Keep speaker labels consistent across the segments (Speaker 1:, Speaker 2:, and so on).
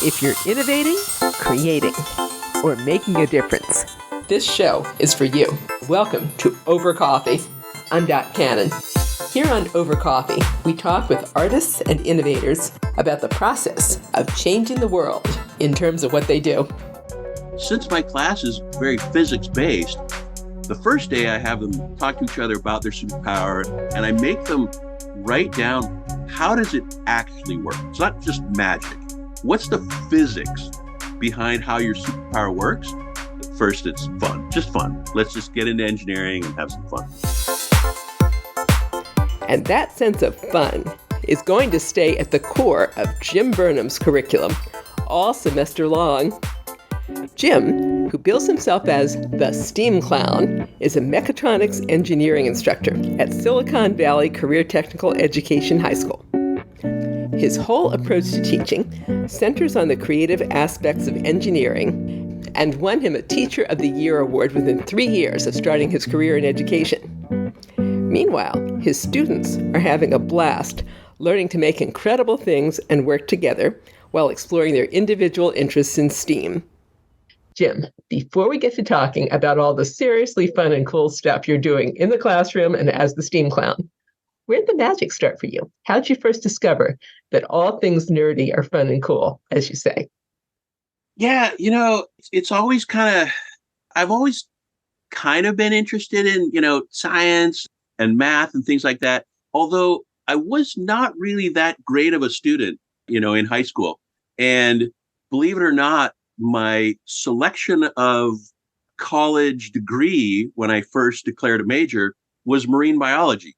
Speaker 1: If you're innovating, creating, or making a difference, this show is for you. Welcome to Over Coffee. I'm Dot Cannon. Here on Over Coffee, we talk with artists and innovators about the process of changing the world in terms of what they do.
Speaker 2: Since my class is very physics-based, the first day I have them talk to each other about their superpower, and I make them write down, how does it actually work? It's not just magic. What's the physics behind how your superpower works? First, it's fun, just fun. Let's just get into engineering and have some fun.
Speaker 1: And that sense of fun is going to stay at the core of Jim Burnham's curriculum all semester long. Jim, who bills himself as the STEAM Clown, is a Mechatronics Engineering instructor at Silicon Valley Career Technical Education High School. His whole approach to teaching centers on the creative aspects of engineering and won him a Teacher of the Year award within 3 years of starting his career in education. Meanwhile, his students are having a blast learning to make incredible things and work together while exploring their individual interests in STEAM. Jim, before we get to talking about all the seriously fun and cool stuff you're doing in the classroom and as the STEAM Clown, where did the magic start for you? How did you first discover that all things nerdy are fun and cool, as you say?
Speaker 2: Yeah, it's always I've always kind of been interested in, science and math and things like that. Although I was not really that great of a student, in high school. And believe it or not, my selection of college degree when I first declared a major was marine biology.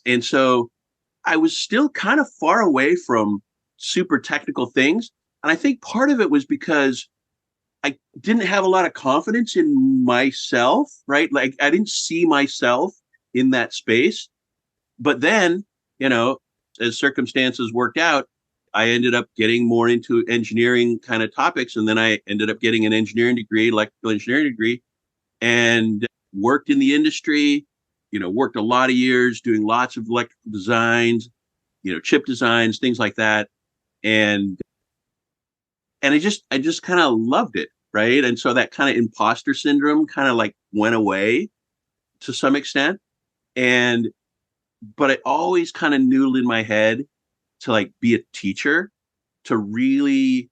Speaker 2: And so I was still kind of far away from super technical things. And I think part of it was because I didn't have a lot of confidence in myself, right? Like I didn't see myself in that space. But then, as circumstances worked out, I ended up getting more into engineering kind of topics. And then I ended up getting an engineering degree, electrical engineering degree, and worked in the industry, worked a lot of years doing lots of electrical designs, chip designs, things like that. And I just kind of loved it. Right. And so that kind of imposter syndrome kind of like went away to some extent. But I always kind of noodled in my head to like be a teacher, to really,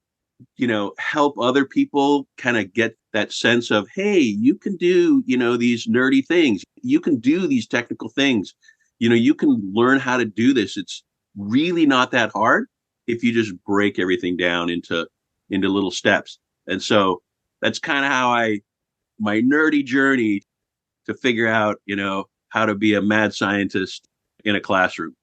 Speaker 2: help other people kind of get that sense of, hey, you can do, these nerdy things. You can do these technical things. You can learn how to do this. It's really not that hard if you just break everything down into little steps. And so that's kind of how my nerdy journey to figure out, how to be a mad scientist in a classroom.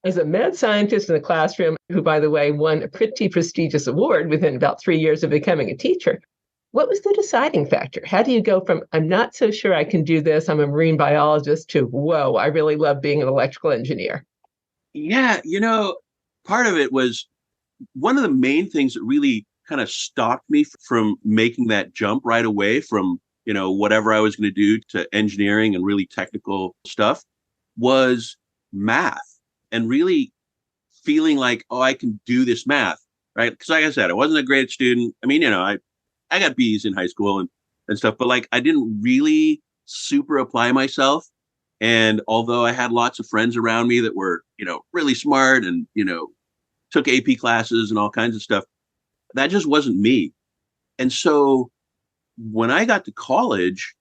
Speaker 1: As a mad scientist in a classroom, who, by the way, won a pretty prestigious award within about 3 years of becoming a teacher, what was the deciding factor? How do you go from, I'm not so sure I can do this, I'm a marine biologist, to, whoa, I really love being an electrical engineer?
Speaker 2: Yeah, part of it was one of the main things that really kind of stopped me from making that jump right away from, whatever I was going to do to engineering and really technical stuff was math. And really feeling like, oh, I can do this math, right? Because like I said, I wasn't a great student. I mean, I got B's in high school and stuff, but like I didn't really super apply myself. And although I had lots of friends around me that were, really smart and, took AP classes and all kinds of stuff, that just wasn't me. And so when I got to college,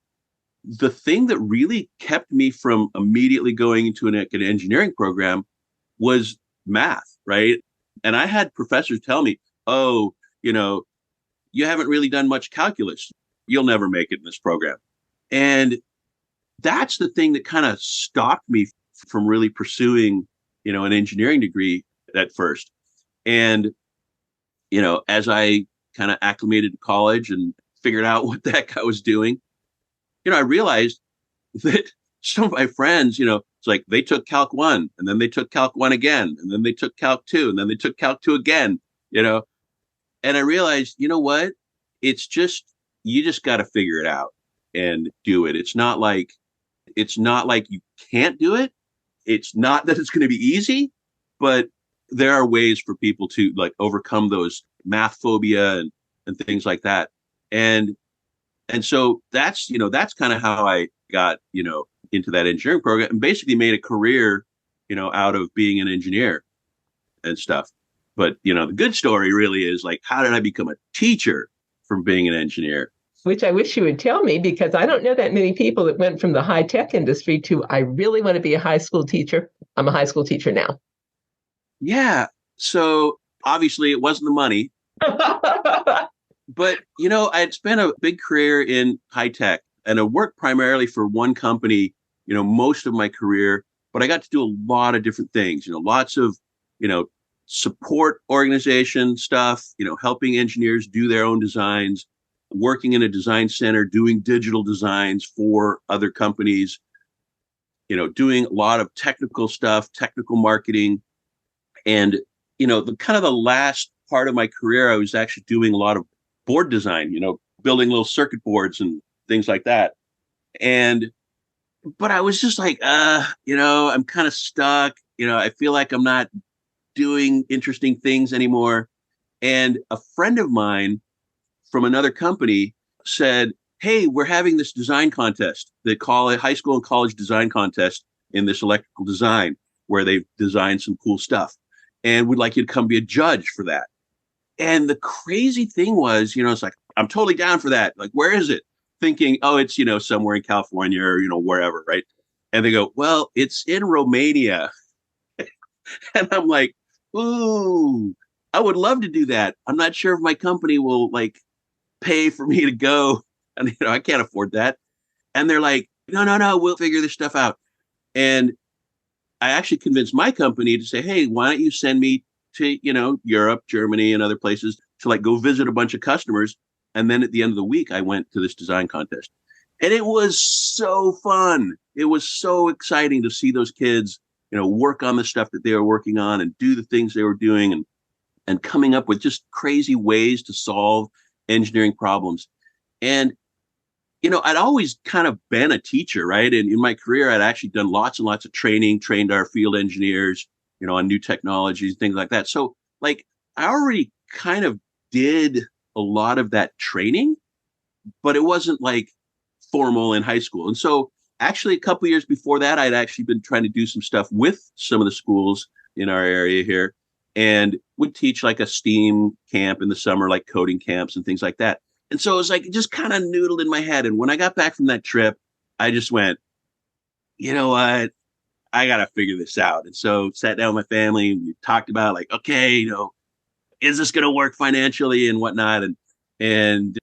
Speaker 2: the thing that really kept me from immediately going into an engineering program was math, right? And I had professors tell me, oh, you haven't really done much calculus. You'll never make it in this program. And that's the thing that kind of stopped me from really pursuing, an engineering degree at first. And, as I kind of acclimated to college and figured out what the heck I was doing, I realized that some of my friends, it's like they took Calc 1 and then they took Calc 1 again, and then they took Calc 2 and then they took Calc 2 again, and I realized, what? It's just, you just got to figure it out and do it. It's not like you can't do it. It's not that it's going to be easy, but there are ways for people to like overcome those math phobia and things like that. And and so that's, that's kind of how I got, into that engineering program and basically made a career, out of being an engineer and stuff. But, the good story really is like, how did I become a teacher from being an engineer?
Speaker 1: Which I wish you would tell me because I don't know that many people that went from the high tech industry to I really want to be a high school teacher. I'm a high school teacher now.
Speaker 2: Yeah. So obviously it wasn't the money, but I had spent a big career in high tech and I worked primarily for one company, most of my career, but I got to do a lot of different things, lots of, you know, support organization stuff, helping engineers do their own designs, working in a design center, doing digital designs for other companies, doing a lot of technical stuff, technical marketing. And, the kind of the last part of my career, I was actually doing a lot of board design, building little circuit boards and things like that. And, but I was just like, I'm kind of stuck. I feel like I'm not doing interesting things anymore. And a friend of mine from another company said, "Hey, we're having this design contest. They call it high school and college design contest in this electrical design where they've designed some cool stuff. And we'd like you to come be a judge for that." And the crazy thing was, it's like, I'm totally down for that. Like, where is it? Thinking, oh, it's, somewhere in California or, wherever. Right. And they go, well, it's in Romania. And I'm like, ooh, I would love to do that. I'm not sure if my company will like pay for me to go. And, I can't afford that. And they're like, no, no, no, we'll figure this stuff out. And I actually convinced my company to say, hey, why don't you send me to, Europe, Germany, and other places to like go visit a bunch of customers. And then at the end of the week, I went to this design contest. And it was so fun. It was so exciting to see those kids, work on the stuff that they were working on and do the things they were doing and coming up with just crazy ways to solve engineering problems. And, I'd always kind of been a teacher, right? And in my career, I'd actually done lots and lots of training, trained our field engineers, on new technologies, things like that. So like I already kind of did a lot of that training, but it wasn't like formal in high school. And so actually a couple of years before that, I'd actually been trying to do some stuff with some of the schools in our area here and would teach like a STEAM camp in the summer, like coding camps and things like that. And so it was like, it just kind of noodled in my head. And when I got back from that trip, I just went, you know what? I got to figure this out. And so sat down with my family and we talked about like, okay, is this going to work financially and whatnot? And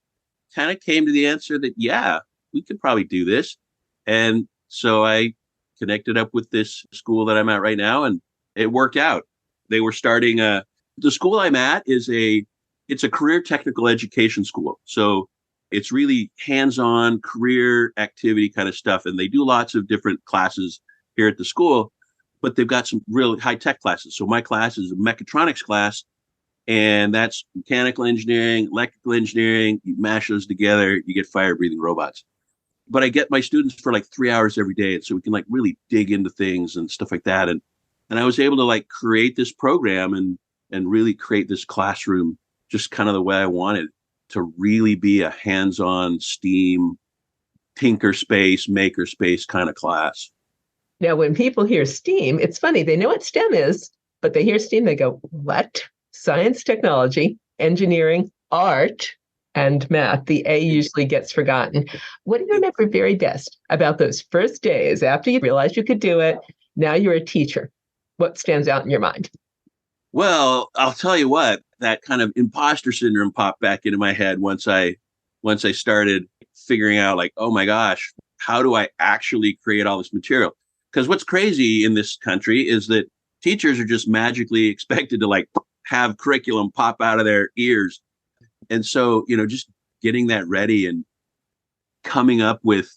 Speaker 2: kind of came to the answer that, yeah, we could probably do this. And so I connected up with this school that I'm at right now and it worked out. They were starting the school I'm at it's a career technical education school. So it's really hands-on career activity kind of stuff. And they do lots of different classes here at the school, but they've got some really high tech classes. So my class is a mechatronics class, and that's mechanical engineering, electrical engineering. You mash those together, you get fire breathing robots. But I get my students for like 3 hours every day. And so we can like really dig into things and stuff like that. And I was able to like create this program and really create this classroom just kind of the way I wanted to really be a hands-on STEAM, tinker space, maker space kind of class.
Speaker 1: Now, when people hear STEAM, it's funny. They know what STEM is, but they hear STEAM, they go, what? Science, technology, engineering, art, and math. The A usually gets forgotten. What do you remember very best about those first days after you realized you could do it? Now you're a teacher. What stands out in your mind?
Speaker 2: Well, I'll tell you what, that kind of imposter syndrome popped back into my head once I started figuring out like, oh my gosh, how do I actually create all this material? Because what's crazy in this country is that teachers are just magically expected to like have curriculum pop out of their ears. And so, just getting that ready and coming up with,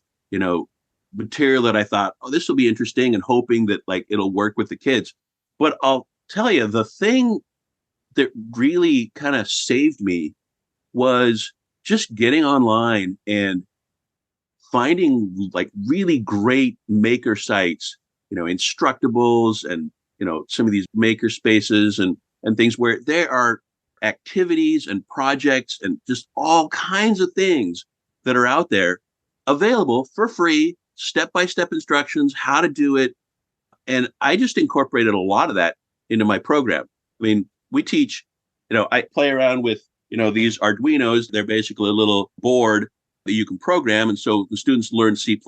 Speaker 2: material that I thought, oh, this will be interesting and hoping that like it'll work with the kids. But I'll tell you, the thing that really kind of saved me was just getting online and finding like really great maker sites, Instructables and, some of these maker spaces and things where there are activities and projects and just all kinds of things that are out there available for free, step-by-step instructions, how to do it. And I just incorporated a lot of that into my program. I mean, we teach, I play around with, these Arduinos. They're basically a little board that you can program. And so the students learn C++.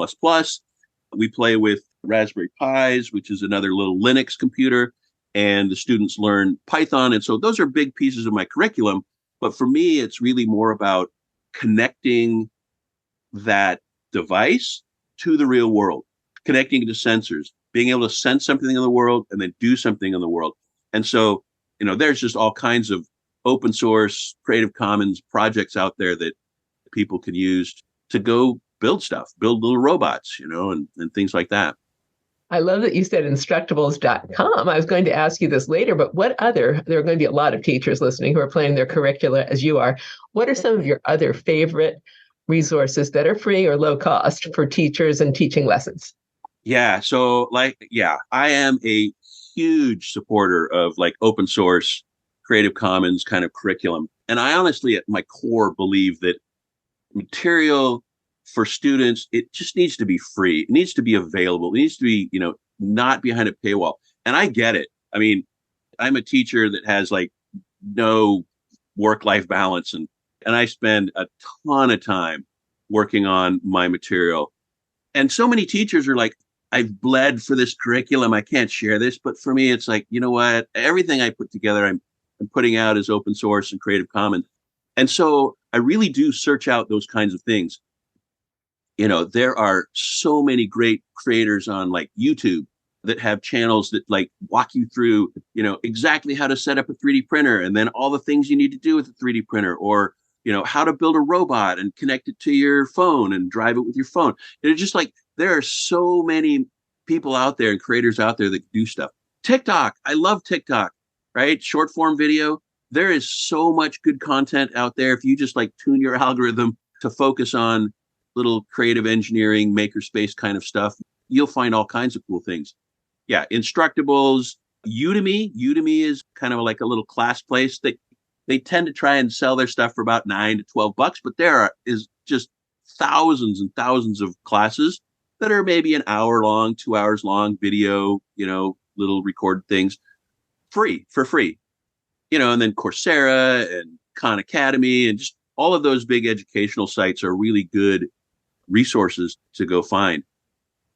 Speaker 2: We play with Raspberry Pis, which is another little Linux computer, and the students learn Python. And so those are big pieces of my curriculum. But for me, it's really more about connecting that device to the real world, connecting to sensors, being able to sense something in the world and then do something in the world. And so, there's just all kinds of open source, Creative Commons projects out there that people can use to go build stuff, build little robots, and things like that.
Speaker 1: I love that you said instructables.com. I was going to ask you this later, but there are going to be a lot of teachers listening who are planning their curricula as you are. What are some of your other favorite resources that are free or low cost for teachers and teaching lessons?
Speaker 2: Yeah. So I am a huge supporter of open source, Creative Commons kind of curriculum. And I honestly, at my core, believe that material for students, it just needs to be free. It needs to be available. It needs to be, not behind a paywall. And I get it. I mean, I'm a teacher that has no work-life balance. And I spend a ton of time working on my material. And so many teachers are like, I've bled for this curriculum. I can't share this. But for me, it's like, you know what? Everything I put together, I'm putting out as open source and Creative Commons. And so I really do search out those kinds of things. There are so many great creators on YouTube that have channels that walk you through, exactly how to set up a 3D printer and then all the things you need to do with a 3D printer, or, how to build a robot and connect it to your phone and drive it with your phone. It's just there are so many people out there and creators out there that do stuff. TikTok. I love TikTok, right? Short form video. There is so much good content out there. If you just tune your algorithm to focus on little creative engineering, makerspace kind of stuff, you'll find all kinds of cool things. Yeah. Instructables, Udemy. Udemy is kind of a little class place. They tend to try and sell their stuff for about $9 to $12, but is just thousands and thousands of classes that are maybe an hour long, 2 hours long, video, little recorded things for free, and then Coursera and Khan Academy and just all of those big educational sites are really good resources to go find.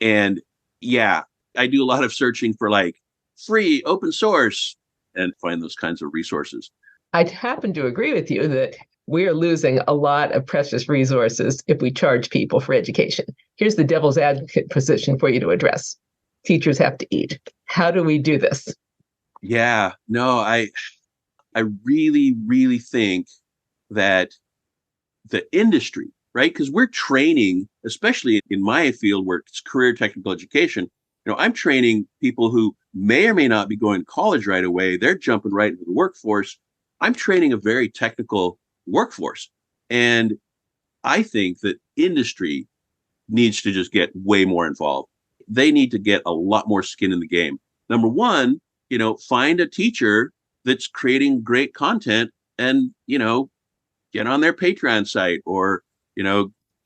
Speaker 2: And yeah, I do a lot of searching for free open source and find those kinds of resources.
Speaker 1: I happen to agree with you that we are losing a lot of precious resources if we charge people for education. Here's the devil's advocate position for you to address. Teachers have to eat. How do we do this?
Speaker 2: Yeah, no, I really, really think that the industry, right? Because we're training, especially in my field where it's career technical education, I'm training people who may or may not be going to college right away. They're jumping right into the workforce. I'm training a very technical workforce. And I think that industry needs to just get way more involved. They need to get a lot more skin in the game. Number one, find a teacher that's creating great content and, get on their Patreon site or,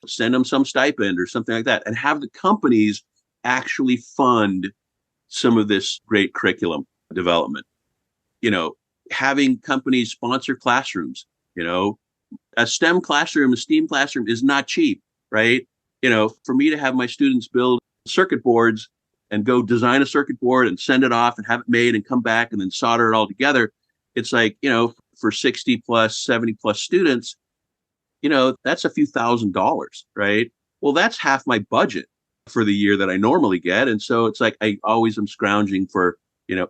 Speaker 2: send them some stipend or something like that and have the companies actually fund some of this great curriculum development. Having companies sponsor classrooms, a STEM classroom, a STEAM classroom is not cheap, right? For me to have my students build circuit boards and go design a circuit board and send it off and have it made and come back and then solder it all together. It's for 60 plus, 70 plus students, that's a few $1,000s, right? Well, that's half my budget for the year that I normally get. And so it's I always am scrounging for,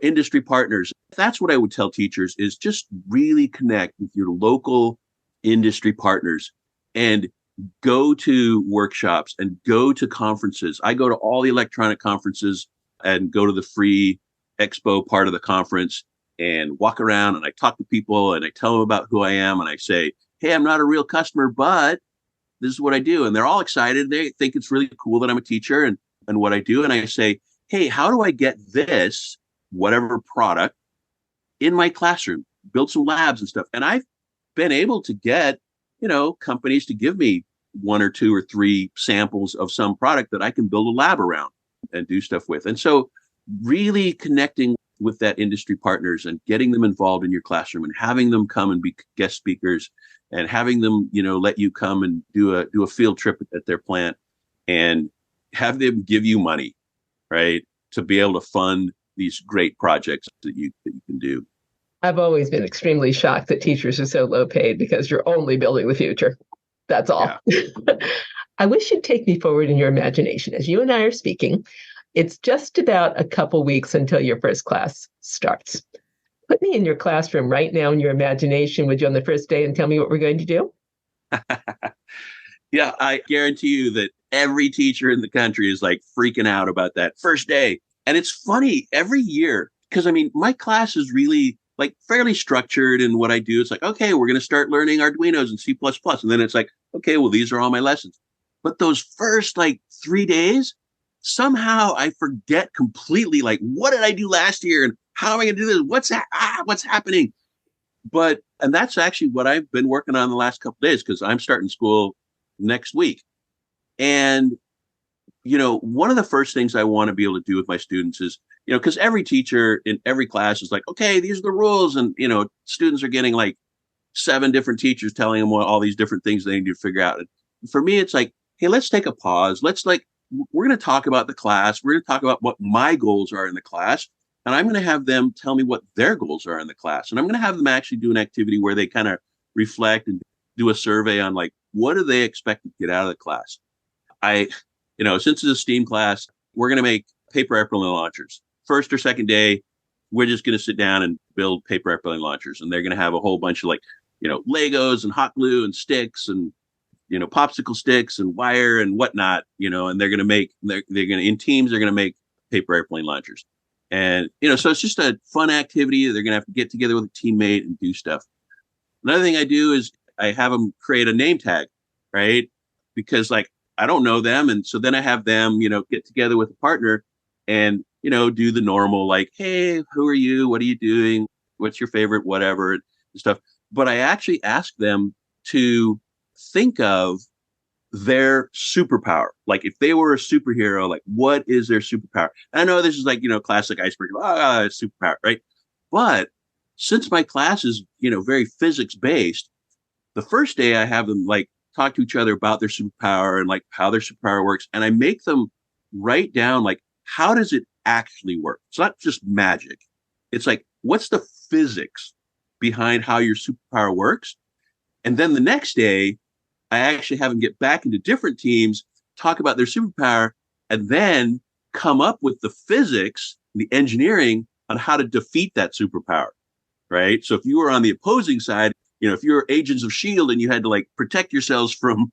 Speaker 2: industry partners. That's what I would tell teachers is just really connect with your local industry partners and go to workshops and go to conferences. I go to all the electronic conferences and go to the free expo part of the conference and walk around and I talk to people and I tell them about who I am and I say, hey, I'm not a real customer, but this is what I do. And they're all excited. They think it's really cool that I'm a teacher and what I do. And I say, hey, how do I get this whatever product in my classroom, build some labs and stuff. And I've been able to get, companies to give me one or two or three samples of some product that I can build a lab around and do stuff with. And so really connecting with that industry partners and getting them involved in your classroom and having them come and be guest speakers and having them, let you come and do a field trip at their plant and have them give you money, right, to be able to fund these great projects that you can do.
Speaker 1: I've always been extremely shocked that teachers are so low paid because you're only building the future. That's all. Yeah. I wish you'd take me forward in your imagination. As you and I are speaking, it's just about a couple weeks until your first class starts. Put me in your classroom right now in your imagination, would you, on the first day, and tell me what we're going to do?
Speaker 2: Yeah, I guarantee you that every teacher in the country is like freaking out about that first day. And it's funny every year because, my class is really like fairly structured in what I do. It's like, okay, we're going to start learning Arduinos and C++. And then it's like, okay, well, these are all my lessons. But those first 3 days, somehow I forget completely, what did I do last year? And how am I going to do this? What's happening? And that's actually what I've been working on the last couple of days because I'm starting school next week. And, one of the first things I want to be able to do with my students is, because every teacher in every class is like, okay, these are the rules. And, students are getting 7 different teachers telling them all these different things they need to figure out. And for me, it's like, hey, let's take a pause. We're going to talk about the class. We're going to talk about what my goals are in the class. And I'm going to have them tell me what their goals are in the class. And I'm going to have them actually do an activity where they kind of reflect and do a survey on what do they expect to get out of the class? Since it's a STEAM class, we're going to make paper airplane launchers. First or second day, we're just going to sit down and build paper airplane launchers. And they're going to have a whole bunch of Legos and hot glue and sticks and, popsicle sticks and wire and whatnot, and they're going to in teams, they're going to make paper airplane launchers. And, so it's just a fun activity. They're going to have to get together with a teammate and do stuff. Another thing I do is I have them create a name tag, right? Because I don't know them. And so then I have them, get together with a partner and, do the normal, hey, who are you? What are you doing? What's your favorite, whatever and stuff. But I actually ask them to think of their superpower. If they were a superhero, what is their superpower? And I know this is classic iceberg, superpower, right? But since my class is, very physics based, the first day I have them talk to each other about their superpower and how their superpower works. And I make them write down, how does it actually work? It's not just magic. It's what's the physics behind how your superpower works? And then the next day, I actually have them get back into different teams, talk about their superpower, and then come up with the physics, the engineering on how to defeat that superpower, right? So if you were on the opposing side, if you're agents of S.H.I.E.L.D. and you had to protect yourselves from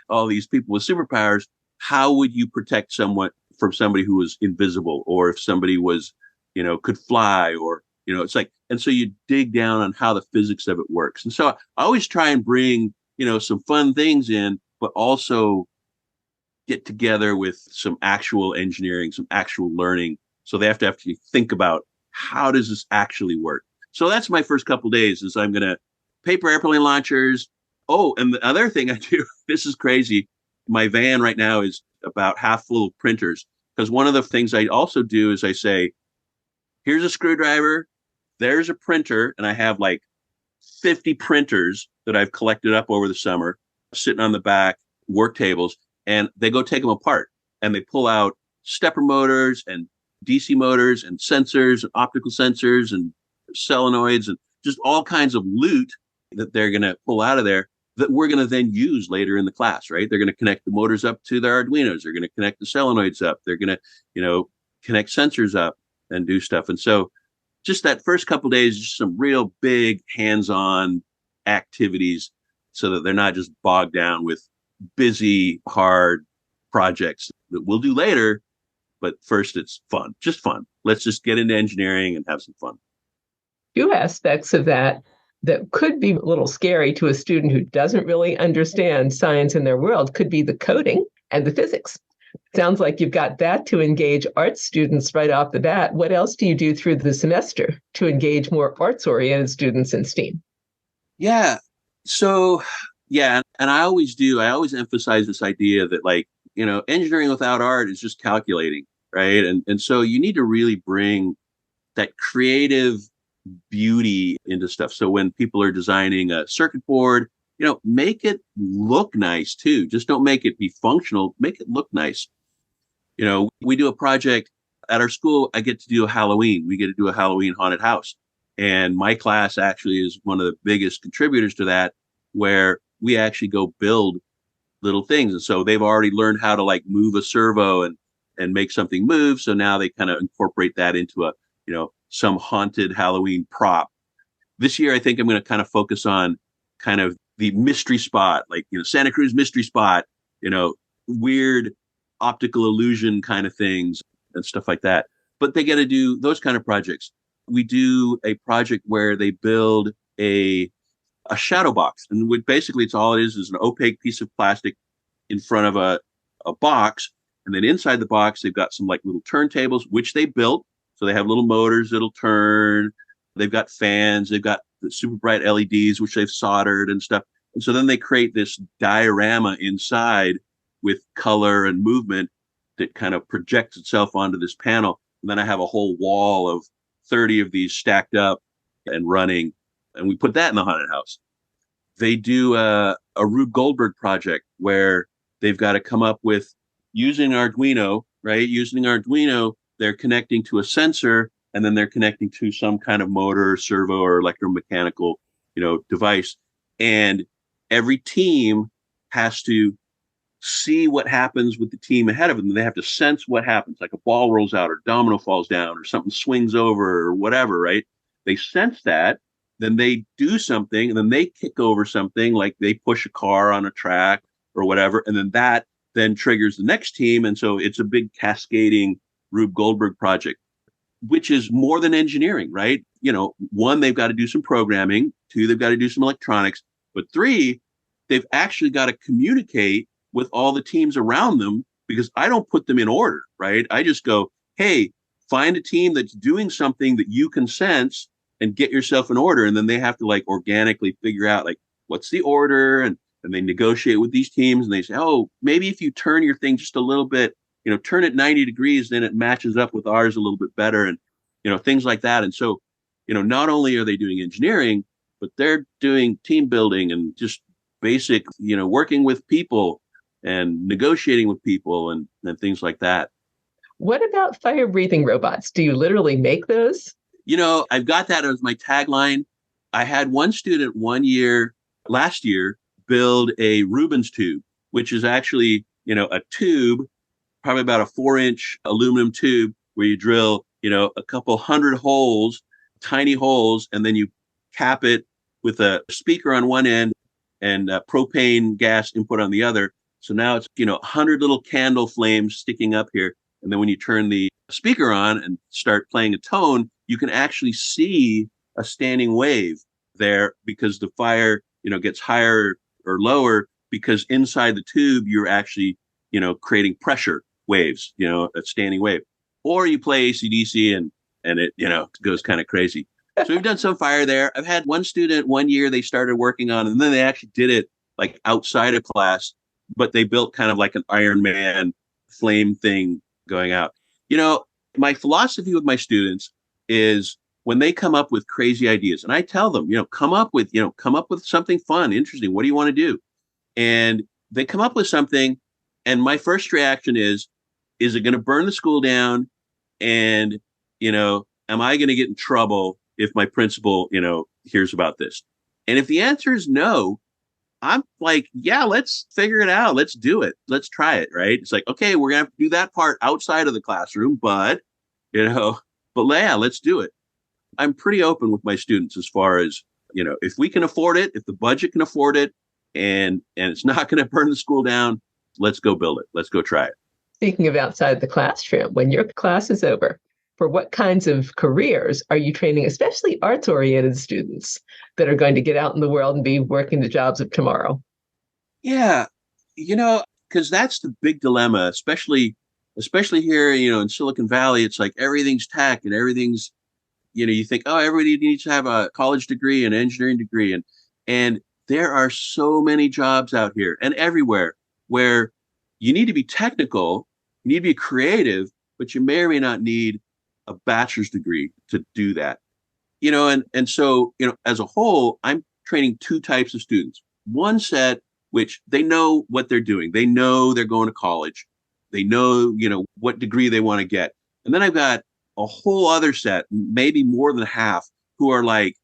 Speaker 2: all these people with superpowers, how would you protect someone from somebody who was invisible, or if somebody was, could fly, or, it's and so you dig down on how the physics of it works. And so I always try and bring, some fun things in, but also get together with some actual engineering, some actual learning. So they have to actually think about how does this actually work? So that's my first couple of days is I'm going to paper airplane launchers. Oh, and the other thing I do, this is crazy. My van right now is about half full of printers because one of the things I also do is I say, here's a screwdriver, there's a printer, and I have 50 printers that I've collected up over the summer sitting on the back work tables, and they go take them apart and they pull out stepper motors and DC motors and sensors and optical sensors and solenoids and just all kinds of loot that they're going to pull out of there that we're going to then use later in the class, right? They're going to connect the motors up to their Arduinos. They're going to connect the solenoids up. They're going to, connect sensors up and do stuff. And so just that first couple of days, just some real big hands-on activities so that they're not just bogged down with busy, hard projects that we'll do later. But first, it's fun, just fun. Let's just get into engineering and have some fun.
Speaker 1: Few aspects of that could be a little scary to a student who doesn't really understand science in their world could be the coding and the physics. Sounds like you've got that to engage art students right off the bat. What else do you do through the semester to engage more arts-oriented students in STEAM?
Speaker 2: Yeah. So, yeah, and I always emphasize this idea that like, engineering without art is just calculating, right? And so you need to really bring that creative beauty into stuff. So when people are designing a circuit board, make it look nice too. Just don't make it be functional, make it look nice. We do a project at our school. I get to do a Halloween. We get to do a Halloween haunted house. And my class actually is one of the biggest contributors to that, where we actually go build little things. And so they've already learned how to like move a servo and make something move. So now they kind of incorporate that into some haunted Halloween prop. This year, I think I'm going to kind of focus on kind of the mystery spot, like, Santa Cruz mystery spot, weird optical illusion kind of things and stuff like that. But they get to do those kind of projects. We do a project where they build a shadow box. And basically, it's all it is an opaque piece of plastic in front of a box. And then inside the box, they've got some like little turntables, which they built. So they have little motors that'll turn. They've got fans. They've got the super bright LEDs, which they've soldered and stuff. And so then they create this diorama inside with color and movement that kind of projects itself onto this panel. And then I have a whole wall of 30 of these stacked up and running. And we put that in the haunted house. They do a Rube Goldberg project where they've got to come up with using Arduino, right? Using Arduino, they're connecting to a sensor, and then they're connecting to some kind of motor, servo, or electromechanical, device. And every team has to see what happens with the team ahead of them. They have to sense what happens, like a ball rolls out or domino falls down or something swings over or whatever, right? They sense that, then they do something, and then they kick over something, like they push a car on a track or whatever, and then that then triggers the next team. And so it's a big cascading Rube Goldberg project, which is more than engineering, right? One, they've got to do some programming. Two, they've got to do some electronics. But three, they've actually got to communicate with all the teams around them, because I don't put them in order, right? I just go, hey, find a team that's doing something that you can sense and get yourself in order. And then they have to like organically figure out like, what's the order? And they negotiate with these teams and they say, oh, maybe if you turn your thing just a little bit, turn it 90 degrees, then it matches up with ours a little bit better. And, things like that. And so, not only are they doing engineering, but they're doing team building and just basic, working with people and negotiating with people and things like that.
Speaker 1: What about fire breathing robots? Do you literally make those?
Speaker 2: I've got that as my tagline. I had one student last year, build a Rubens tube, which is actually, a tube, probably about a 4-inch aluminum tube where you drill, a couple hundred holes, tiny holes, and then you cap it with a speaker on one end and propane gas input on the other. So now it's, 100 little candle flames sticking up here. And then when you turn the speaker on and start playing a tone, you can actually see a standing wave there, because the fire, gets higher or lower, because inside the tube, you're actually, creating pressure waves, a standing wave. Or you play AC/DC and it, goes kind of crazy. So we've done some fire there. I've had one student one year, they started working on it, and then they actually did it like outside of class, but they built kind of like an Iron Man flame thing going out. My philosophy with my students is when they come up with crazy ideas, and I tell them, come up with something fun, interesting. What do you want to do? And they come up with something. And my first reaction is it going to burn the school down? And, am I going to get in trouble if my principal, hears about this? And if the answer is no, I'm like, yeah, let's figure it out. Let's do it. Let's try it. Right. It's like, okay, we're going to have to do that part outside of the classroom, but, yeah, let's do it. I'm pretty open with my students as far as, if we can afford it, if the budget can afford it, and it's not going to burn the school down, let's go build it. Let's go try it.
Speaker 1: Speaking of outside the classroom, when your class is over, for what kinds of careers are you training, especially arts-oriented students that are going to get out in the world and be working the jobs of tomorrow?
Speaker 2: Yeah, because that's the big dilemma, especially here, in Silicon Valley. It's like everything's tech and everything's, you think, oh, everybody needs to have a college degree, an engineering degree, and there are so many jobs out here and everywhere where you need to be technical, you need to be creative, but you may or may not need a bachelor's degree to do that. And so, as a whole, I'm training two types of students. One set, which they know what they're doing. They know they're going to college. They know, what degree they want to get. And then I've got a whole other set, maybe more than half, who are like,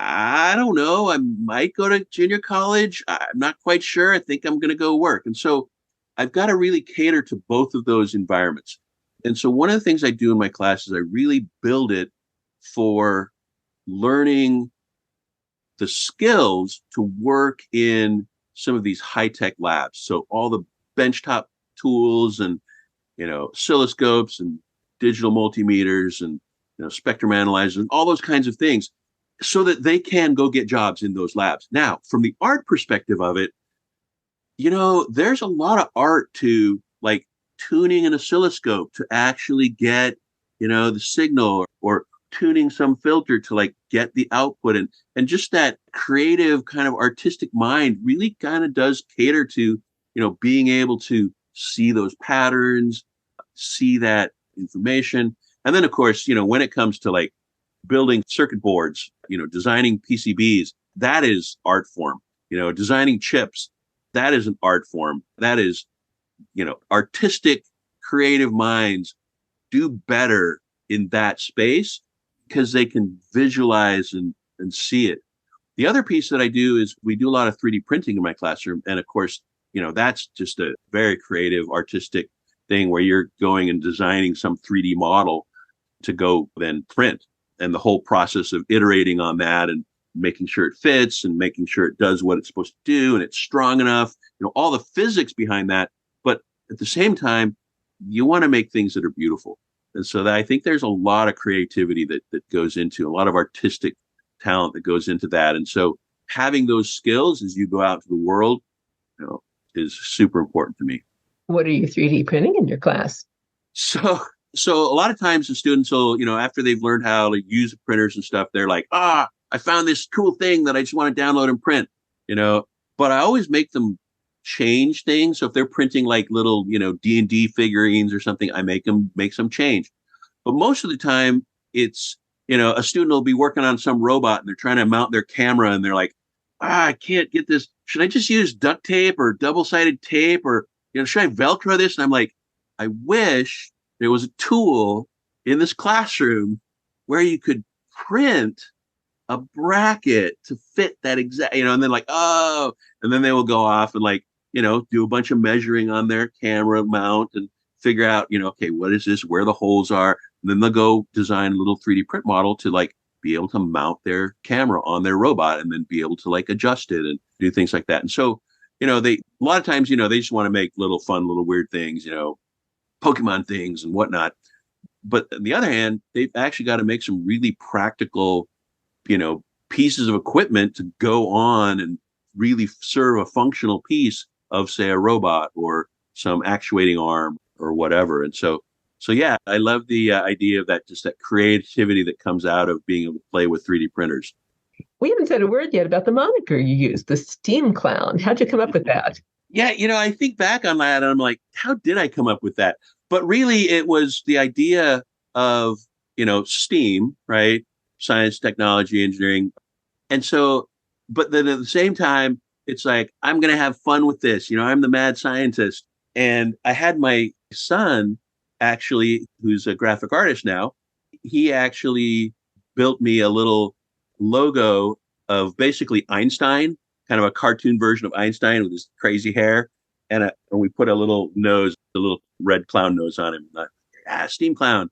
Speaker 2: I don't know, I might go to junior college. I'm not quite sure. I think I'm going to go work. And so I've got to really cater to both of those environments. And so one of the things I do in my class is I really build it for learning the skills to work in some of these high-tech labs. So all the benchtop tools and, oscilloscopes and digital multimeters and, spectrum analyzers and all those kinds of things, so that they can go get jobs in those labs. Now, from the art perspective of it, there's a lot of art to like tuning an oscilloscope to actually get, the signal, or tuning some filter to like get the output, and just that creative kind of artistic mind really kind of does cater to, being able to see those patterns, see that information. And then of course, when it comes to like building circuit boards, designing PCBs, that is art form. Designing chips, that is an art form. That is, artistic, creative minds do better in that space because they can visualize and see it. The other piece that I do is we do a lot of 3D printing in my classroom. And of course, that's just a very creative, artistic thing where you're going and designing some 3D model to go then print. And the whole process of iterating on that and making sure it fits and making sure it does what it's supposed to do and it's strong enough, all the physics behind that. But at the same time, you want to make things that are beautiful. And so I think there's a lot of creativity that goes into, a lot of artistic talent that goes into that. And so having those skills as you go out to the world, is super important to me.
Speaker 1: What are you 3D printing in your class?
Speaker 2: So a lot of times the students will, after they've learned how to use printers and stuff, they're like, I found this cool thing that I just want to download and print, but I always make them change things. So if they're printing like little, D&D figurines or something, I make some change. But most of the time it's, a student will be working on some robot and they're trying to mount their camera and they're like, I can't get this. Should I just use duct tape or double-sided tape, or, should I Velcro this? And I'm like, I wish there was a tool in this classroom where you could print a bracket to fit that exact, and then like, and then they will go off and like, do a bunch of measuring on their camera mount and figure out, okay, what is this, where the holes are. And then they'll go design a little 3D print model to like be able to mount their camera on their robot and then be able to like adjust it and do things like that. And so, a lot of times, they just want to make little fun, little weird things, Pokemon things and whatnot. But on the other hand, they've actually got to make some really practical, pieces of equipment to go on and really serve a functional piece of, say, a robot or some actuating arm or whatever. And so yeah, I love the idea of that, just that creativity that comes out of being able to play with 3D printers.
Speaker 1: We haven't said a word yet about the moniker you used, the Steam Clown. How'd you come up with that?
Speaker 2: Yeah, I think back on that and I'm like, how did I come up with that? But really, it was the idea of, STEAM, right? Science, technology, engineering. And so, but then at the same time, it's like, I'm going to have fun with this. I'm the mad scientist. And I had my son, actually, who's a graphic artist now, he actually built me a little logo of basically Einstein, kind of a cartoon version of Einstein with his crazy hair. And we put a little nose, a little red clown nose on him. Steam Clown.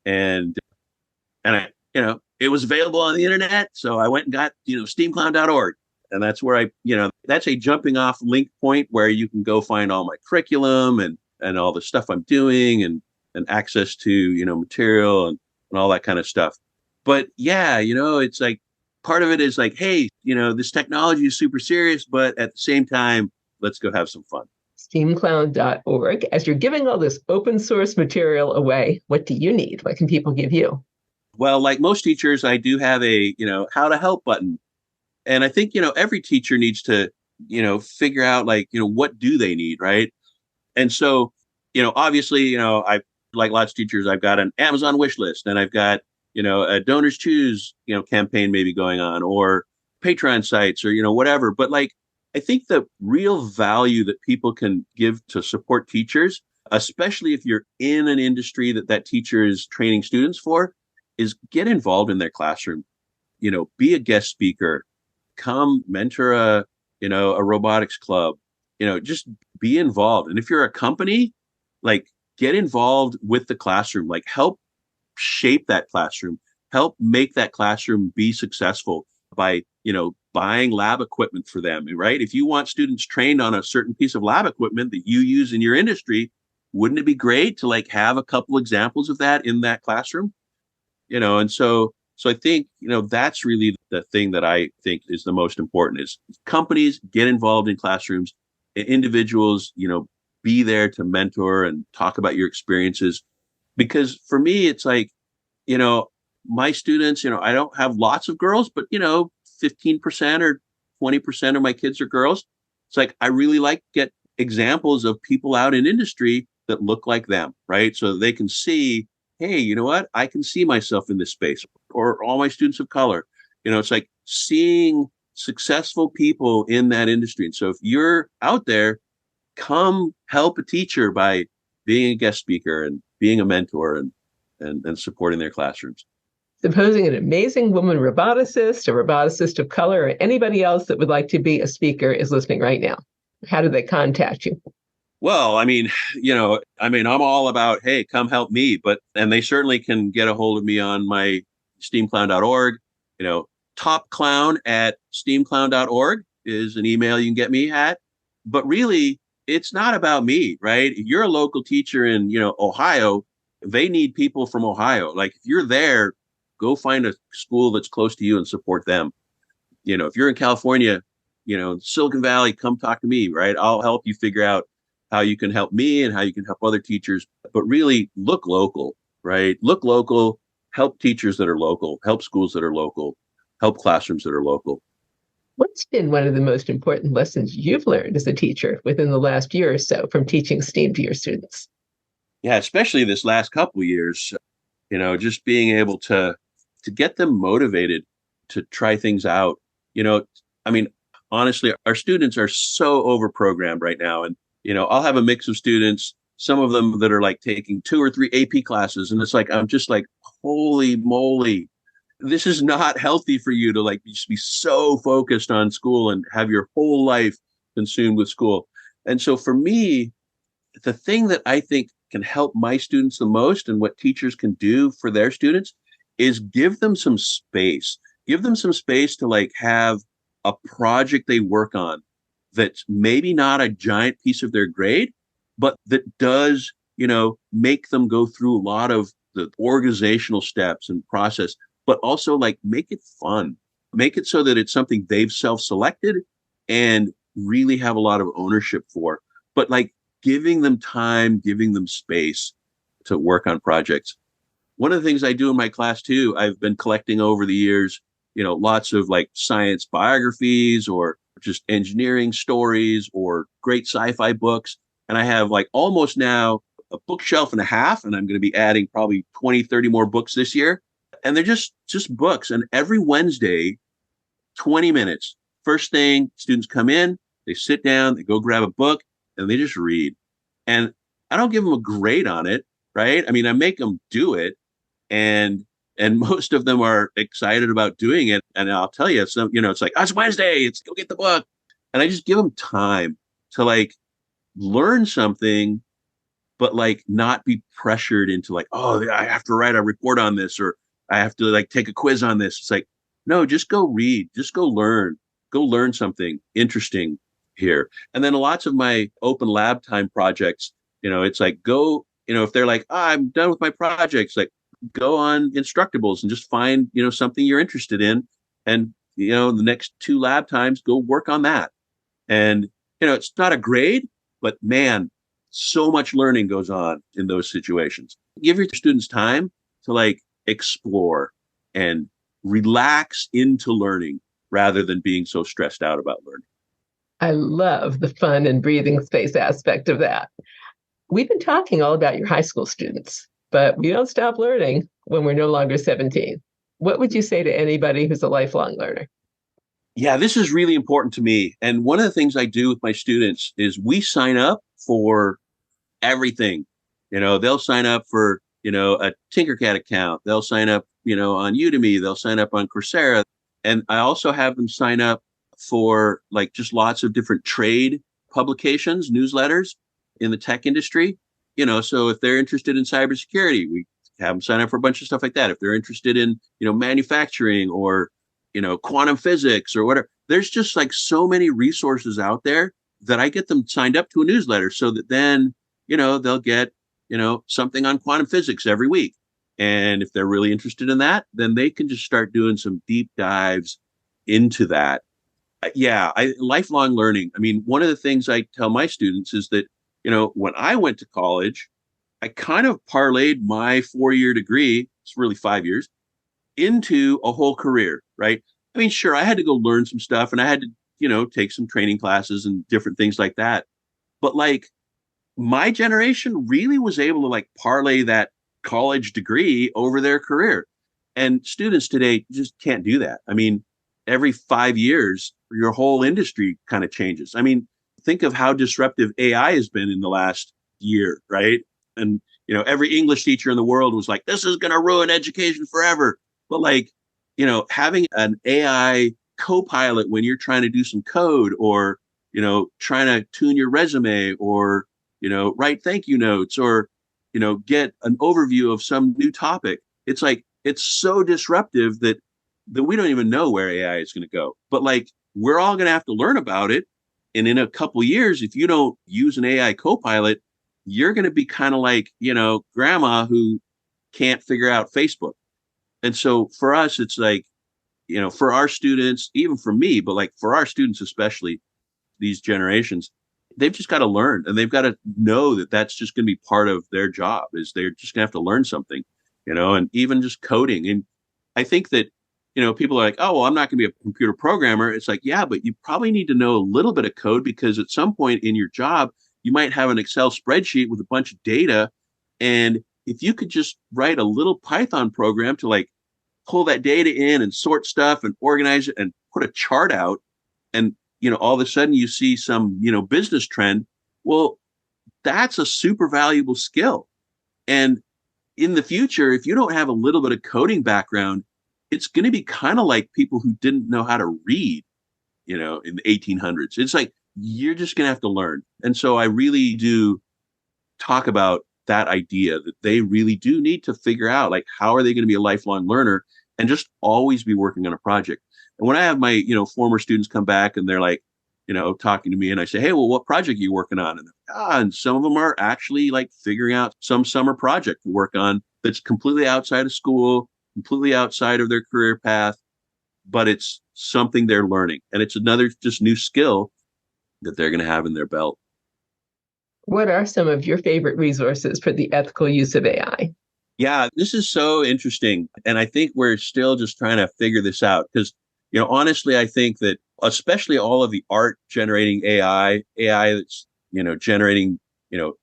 Speaker 2: And I, it was available on the internet. So I went and got, steamclown.org. And that's where that's a jumping off link point where you can go find all my curriculum and all the stuff I'm doing and access to, material and all that kind of stuff. But yeah, it's like part of it is like, hey, this technology is super serious, but at the same time, let's go have some fun.
Speaker 1: steamclown.org. As you're giving all this open source material away, what do you need? What can people give you?
Speaker 2: Well, like most teachers, I do have a, how to help button. And I think, every teacher needs to, figure out like, what do they need, right? And so, obviously, I like lots of teachers, I've got an Amazon wish list and I've got, a donors choose, campaign maybe going on or Patreon sites or, whatever. But like, I think the real value that people can give to support teachers, especially if you're in an industry that teacher is training students for, is get involved in their classroom, be a guest speaker, come mentor a robotics club, just be involved. And if you're a company, like get involved with the classroom, like help shape that classroom, help make that classroom be successful by, buying lab equipment for them, right? If you want students trained on a certain piece of lab equipment that you use in your industry, wouldn't it be great to like have a couple examples of that in that classroom? And so I think, that's really the thing that I think is the most important is companies get involved in classrooms, individuals, be there to mentor and talk about your experiences. Because for me, it's like, my students, I don't have lots of girls, but, 15% or 20% of my kids are girls. It's like, I really like to get examples of people out in industry that look like them, right? So they can see, hey, you know what? I can see myself in this space or all my students of color. It's like seeing successful people in that industry. And so if you're out there, come help a teacher by being a guest speaker and being a mentor and supporting their classrooms.
Speaker 1: Supposing an amazing woman roboticist, a roboticist of color, or anybody else that would like to be a speaker is listening right now. How do they contact you?
Speaker 2: Well, I'm all about, hey, come help me, and they certainly can get a hold of me on my steamclown.org, topclown@steamclown.org is an email you can get me at. But really, it's not about me, right? If you're a local teacher in, Ohio, they need people from Ohio. Like if you're there, go find a school that's close to you and support them. If you're in California, Silicon Valley, come talk to me, right? I'll help you figure out how you can help me and how you can help other teachers, but really look local, right? Look local, help teachers that are local, help schools that are local, help classrooms that are local.
Speaker 1: What's been one of the most important lessons you've learned as a teacher within the last year or so from teaching STEAM to your students?
Speaker 2: Yeah, especially this last couple of years, just being able to get them motivated to try things out. Honestly, our students are so overprogrammed right now. And, I'll have a mix of students, some of them that are like taking 2 or 3 AP classes. And it's like, I'm just like, holy moly, this is not healthy for you to like just be so focused on school and have your whole life consumed with school. And so for me, the thing that I think can help my students the most and what teachers can do for their students is give them some space. Give them some space to like have a project they work on that's maybe not a giant piece of their grade, but that does, make them go through a lot of the organizational steps and process, but also like make it fun. Make it so that it's something they've self-selected and really have a lot of ownership for. But like giving them time, giving them space to work on projects. One of the things I do in my class too, I've been collecting over the years, lots of like science biographies or just engineering stories or great sci-fi books. And I have like almost now a bookshelf and a half, and I'm going to be adding probably 20, 30 more books this year. And they're just books. And every Wednesday, 20 minutes, first thing, students come in, they sit down, they go grab a book, and they just read. And I don't give them a grade on it, right? I mean, I make them do it. And most of them are excited about doing it. And I'll tell you, it's like, oh, it's Wednesday, it's go get the book. And I just give them time to like learn something, but like not be pressured into like, oh, I have to write a report on this, or I have to like take a quiz on this. It's like, no, just go read, just go learn something interesting here. And then lots of my open lab time projects, it's like go, if they're like, oh, I'm done with my projects, like go on Instructables and just find, something you're interested in. And, the next 2 lab times, go work on that. And, it's not a grade, But man, so much learning goes on in those situations. Give your students time to like explore and relax into learning rather than being so stressed out about learning.
Speaker 1: I love the fun and breathing space aspect of that. We've been talking all about your high school students, but we don't stop learning when we're no longer 17. What would you say to anybody who's a lifelong learner?
Speaker 2: Yeah, this is really important to me. And one of the things I do with my students is we sign up for everything. They'll sign up for, a Tinkercad account. They'll sign up, on Udemy. They'll sign up on Coursera. And I also have them sign up for like just lots of different trade publications, newsletters in the tech industry. So if they're interested in cybersecurity, we have them sign up for a bunch of stuff like that. If they're interested in, manufacturing or, quantum physics or whatever, there's just like so many resources out there that I get them signed up to a newsletter so that then, they'll get, something on quantum physics every week. And if they're really interested in that, then they can just start doing some deep dives into that. Yeah, lifelong learning. I mean, one of the things I tell my students is that, when I went to college, I kind of parlayed my 4-year degree, it's really 5 years, into a whole career, right? I mean, sure, I had to go learn some stuff and I had to, take some training classes and different things like that. But like my generation really was able to like parlay that college degree over their career. And students today just can't do that. I mean, every 5 years, your whole industry kind of changes. I mean, think of how disruptive AI has been in the last year, right? And, every English teacher in the world was like, this is going to ruin education forever. But like, having an AI co-pilot when you're trying to do some code or, trying to tune your resume or, write thank you notes or, get an overview of some new topic. It's like, it's so disruptive that we don't even know where AI is going to go. But like, we're all going to have to learn about it. And in a couple of years, if you don't use an AI co-pilot, you're going to be kind of like, grandma who can't figure out Facebook. And so for us, it's like, for our students, even for me, but like for our students, especially these generations, they've just got to learn and they've got to know that that's just going to be part of their job is they're just going to have to learn something, and even just coding. And I think that, people are like, oh, well, I'm not going to be a computer programmer. It's like, yeah, but you probably need to know a little bit of code because at some point in your job, you might have an Excel spreadsheet with a bunch of data. And if you could just write a little Python program to like pull that data in and sort stuff and organize it and put a chart out and, all of a sudden you see some, business trend. Well, that's a super valuable skill. And in the future, if you don't have a little bit of coding background, it's going to be kind of like people who didn't know how to read, in the 1800s. It's like, you're just going to have to learn. And so I really do talk about that idea that they really do need to figure out, like, how are they going to be a lifelong learner and just always be working on a project. And when I have my, former students come back and they're like, talking to me and I say, hey, well, what project are you working on? And some of them are actually like figuring out some summer project to work on that's completely outside of school, completely outside of their career path, but it's something they're learning. And it's another just new skill that they're going to have in their belt.
Speaker 1: What are some of your favorite resources for the ethical use of AI?
Speaker 2: Yeah, this is so interesting. And I think we're still just trying to figure this out because, honestly, I think that especially all of the art generating AI that's, generating,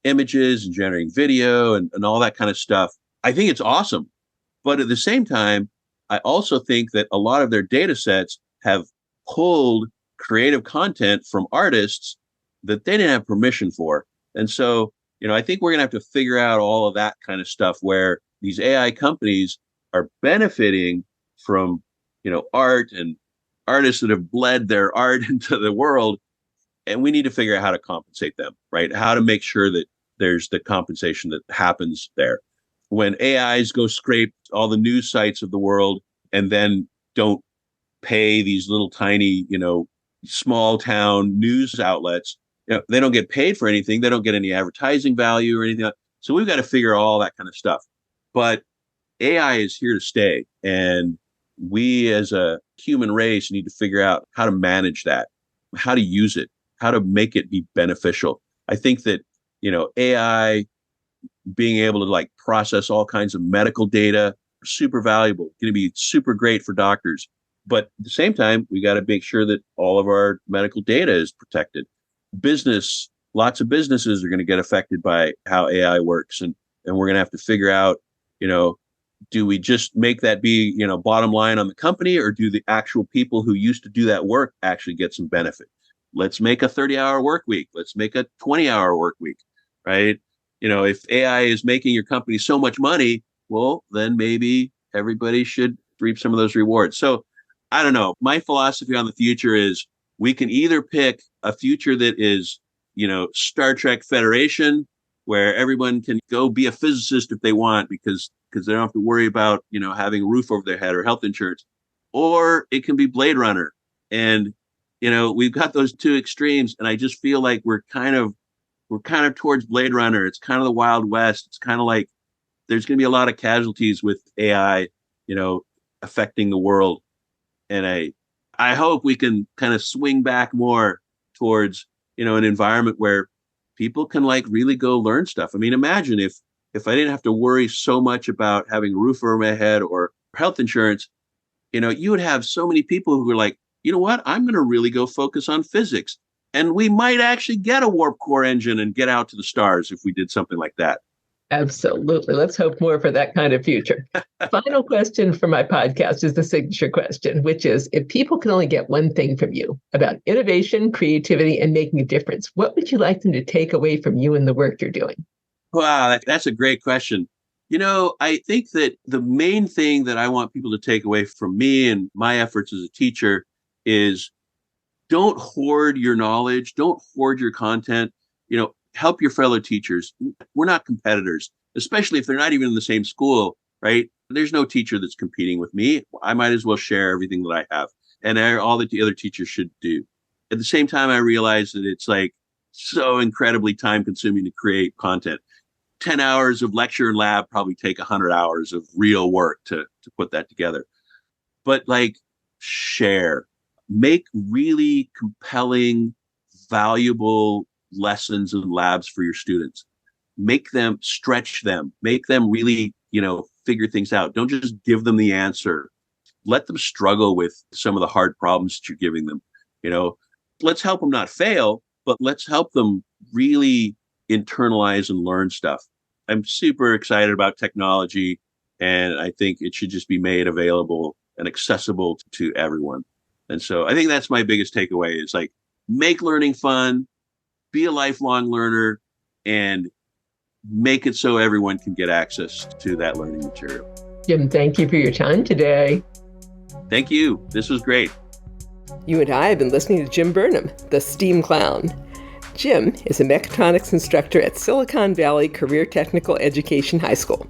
Speaker 2: images and generating video and all that kind of stuff. I think it's awesome. But at the same time, I also think that a lot of their data sets have pulled creative content from artists that they didn't have permission for. And so, I think we're going to have to figure out all of that kind of stuff where these AI companies are benefiting from, art and artists that have bled their art into the world. And we need to figure out how to compensate them, right? How to make sure that there's the compensation that happens there. When AIs go scrape all the news sites of the world and then don't pay these little tiny, small town news outlets, they don't get paid for anything. They don't get any advertising value or anything. So we've got to figure all that kind of stuff. But AI is here to stay. And we as a human race need to figure out how to manage that, how to use it, how to make it be beneficial. I think that, AI being able to like process all kinds of medical data, super valuable, going to be super great for doctors. But at the same time, we got to make sure that all of our medical data is protected. Business, lots of businesses are going to get affected by how AI works. And we're going to have to figure out, do we just make that be, bottom line on the company, or do the actual people who used to do that work actually get some benefit? Let's make a 30-hour work week. Let's make a 20-hour work week, right? If AI is making your company so much money, well, then maybe everybody should reap some of those rewards. So I don't know. My philosophy on the future is we can either pick a future that is, Star Trek Federation, where everyone can go be a physicist if they want because they don't have to worry about, having a roof over their head or health insurance, or it can be Blade Runner. And, we've got those two extremes. And I just feel like we're kind of towards Blade Runner. It's kind of the Wild West. It's kind of like there's going to be a lot of casualties with AI, affecting the world. And I hope we can kind of swing back more towards, an environment where people can like really go learn stuff. I mean, imagine if I didn't have to worry so much about having a roof over my head or health insurance, you would have so many people who are like, you know what, I'm going to really go focus on physics. And we might actually get a warp core engine and get out to the stars if we did something like that.
Speaker 1: Absolutely. Let's hope more for that kind of future. Final question for my podcast is the signature question, which is, if people can only get one thing from you about innovation, creativity, and making a difference, what would you like them to take away from you and the work you're doing?
Speaker 2: Wow, that's a great question. I think that the main thing that I want people to take away from me and my efforts as a teacher is don't hoard your knowledge, don't hoard your content, help your fellow teachers. We're not competitors, especially if they're not even in the same school, right? There's no teacher that's competing with me. I might as well share everything that I have, and all that the other teachers should do. At the same time, I realize that it's like so incredibly time consuming to create content. 10 hours of lecture and lab probably take 100 hours of real work to put that together. But like, share, make really compelling, valuable lessons and labs for your students. Make them, stretch them, make them really, figure things out. Don't just give them the answer. Let them struggle with some of the hard problems that you're giving them. Let's help them not fail, but let's help them really internalize and learn stuff. I'm super excited about technology, and I think it should just be made available and accessible to everyone. And so I think that's my biggest takeaway is like, make learning fun, be a lifelong learner, and make it so everyone can get access to that learning material.
Speaker 1: Jim, thank you for your time today.
Speaker 2: Thank you. This was great.
Speaker 1: You and I have been listening to Jim Burnham, the STEAM clown. Jim is a mechatronics instructor at Silicon Valley Career Technical Education High School.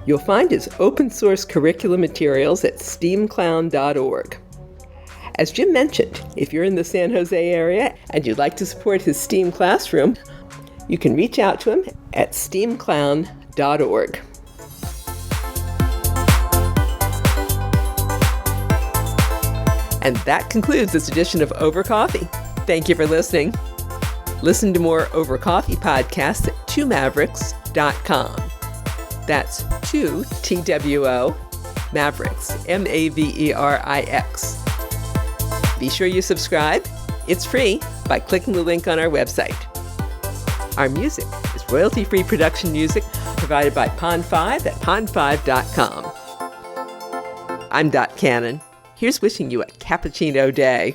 Speaker 1: You'll find his open source curriculum materials at steamclown.org. As Jim mentioned, if you're in the San Jose area and you'd like to support his STEAM classroom, you can reach out to him at steamclown.org. And that concludes this edition of Over Coffee. Thank you for listening. Listen to more Over Coffee podcasts at 2mavericks.com. That's 2 TWO Mavericks, Maverix. Be sure you subscribe. It's free by clicking the link on our website. Our music is royalty-free production music provided by Pond5 at pond5.com. I'm Dot Cannon. Here's wishing you a cappuccino day.